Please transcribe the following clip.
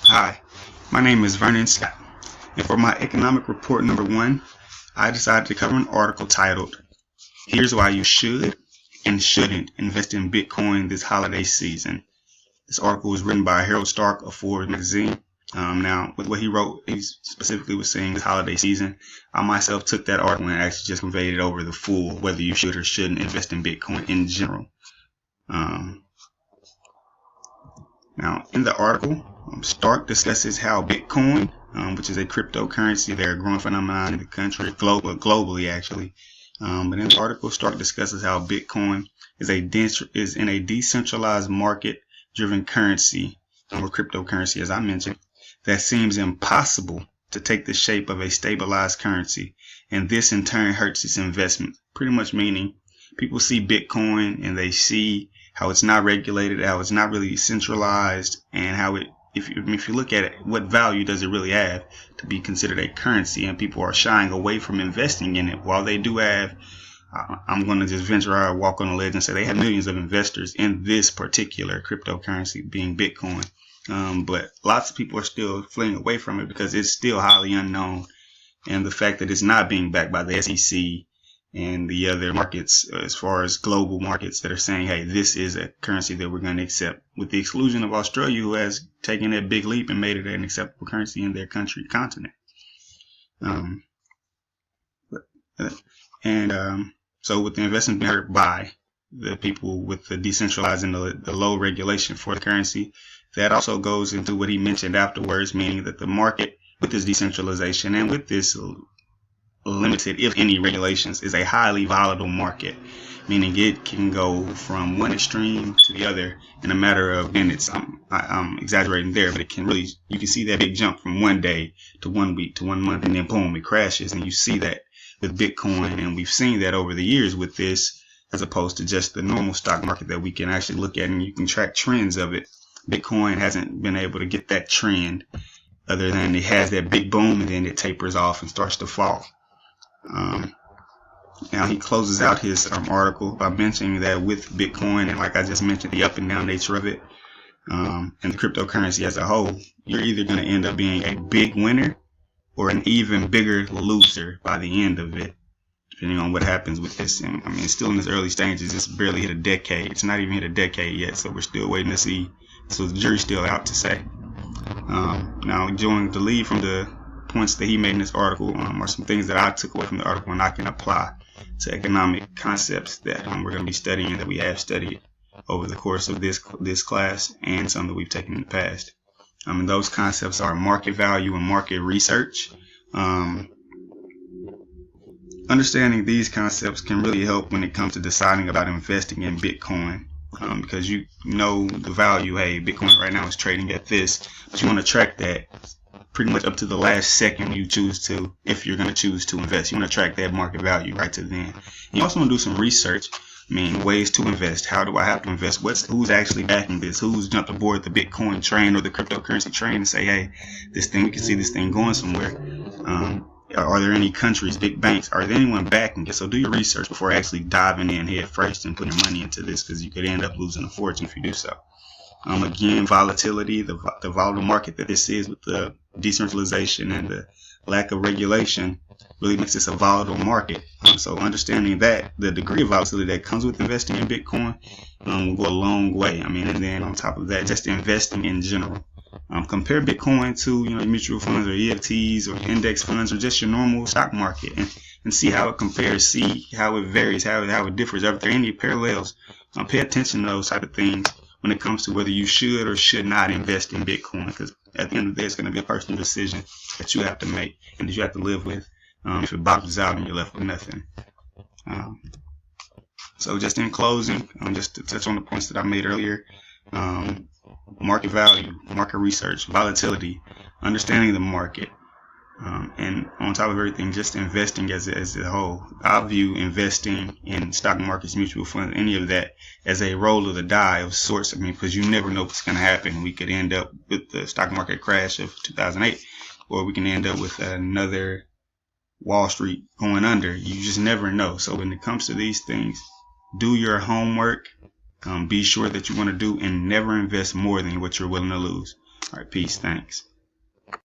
Hi, my name is Vernon Scott, and for my economic report number 1, I decided to cover an article titled, Here's Why You Should and Shouldn't Invest in Bitcoin This Holiday Season. This article was written by Harold Stark of Forbes magazine. Now, with what he wrote, he specifically was saying this holiday season. I myself took that article and actually just conveyed it over the full, whether you should or shouldn't invest in Bitcoin in general. Now, in the article, Stark discusses how Bitcoin, which is a cryptocurrency, they're a growing phenomenon in the country, globally actually. But in the article, Stark discusses how Bitcoin is in a decentralized market-driven currency, or cryptocurrency, as I mentioned, that seems impossible to take the shape of a stabilized currency, and this in turn hurts its investment. Pretty much meaning, people see Bitcoin and they see how it's not regulated, how it's not really centralized, and how if you look at it, what value does it really have to be considered a currency? And people are shying away from investing in it. While they do have, I'm going to just venture out, walk on a ledge and say they have millions of investors in this particular cryptocurrency, being Bitcoin. But lots of people are still fleeing away from it because it's still highly unknown. And the fact that it's not being backed by the SEC and the other markets, as far as global markets that are saying, hey, this is a currency that we're going to accept, with the exclusion of Australia, who has taken that big leap and made it an acceptable currency in their continent. So with the investment being hurt by the people with the decentralized and the low regulation for the currency, that also goes into what he mentioned afterwards, meaning that the market with this decentralization and with this limited, if any, regulations is a highly volatile market, meaning it can go from one extreme to the other in a matter of minutes. I'm exaggerating there, but you can see that big jump from one day to 1 week to 1 month, and then boom, it crashes. And you see that with Bitcoin, and we've seen that over the years with this, as opposed to just the normal stock market that we can actually look at and you can track trends of it. Bitcoin hasn't been able to get that trend, other than it has that big boom and then it tapers off and starts to fall. Now he closes out his article by mentioning that with Bitcoin, and like I just mentioned, the up and down nature of it, and the cryptocurrency as a whole, you're either going to end up being a big winner or an even bigger loser by the end of it, depending on what happens with this. And I mean, it's still in its early stages. It's barely hit a decade. It's not even hit a decade yet, so we're still waiting to see. So the jury's still out to say. Now, enjoying the lead from the points that he made in this article are some things that I took away from the article and I can apply to economic concepts that we're going to be studying, that we have studied over the course of this class, and some that we've taken in the past. And those concepts are market value and market research. Understanding these concepts can really help when it comes to deciding about investing in Bitcoin. Because you know the value, hey, Bitcoin right now is trading at this, but you want to track that pretty much up to the last second you choose to, if you're going to choose to invest. You want to track that market value right to then. You also want to do some research. I mean, ways to invest. How do I have to invest? Who's actually backing this? Who's jumped aboard the Bitcoin train or the cryptocurrency train and say, hey, we can see this thing going somewhere. Are there any countries, big banks? Are there anyone backing it? So do your research before actually diving in head first and putting money into this, because you could end up losing a fortune if you do so. Again, volatility, the volatile market that this is with the decentralization and the lack of regulation really makes this a volatile market. So understanding that, the degree of volatility that comes with investing in Bitcoin will go a long way. I mean, and then on top of that, just investing in general. Compare Bitcoin to mutual funds or EFTs or index funds or just your normal stock market, and see how it compares, see how it varies, how it differs. Are there any parallels? Pay attention to those type of things when it comes to whether you should or should not invest in Bitcoin, because at the end of the day, it's going to be a personal decision that you have to make and that you have to live with. If it boxes out and you're left with nothing. So just in closing, just to touch on the points that I made earlier, market value, market research, volatility, understanding the market, and on top of everything, just investing as a whole. I view investing in stock markets, mutual funds, any of that as a roll of the die of sorts. I mean, because you never know what's going to happen. We could end up with the stock market crash of 2008, or we can end up with another Wall Street going under. You just never know. So when it comes to these things, do your homework. Be sure that you want to do and never invest more than what you're willing to lose. All right, peace. Thanks.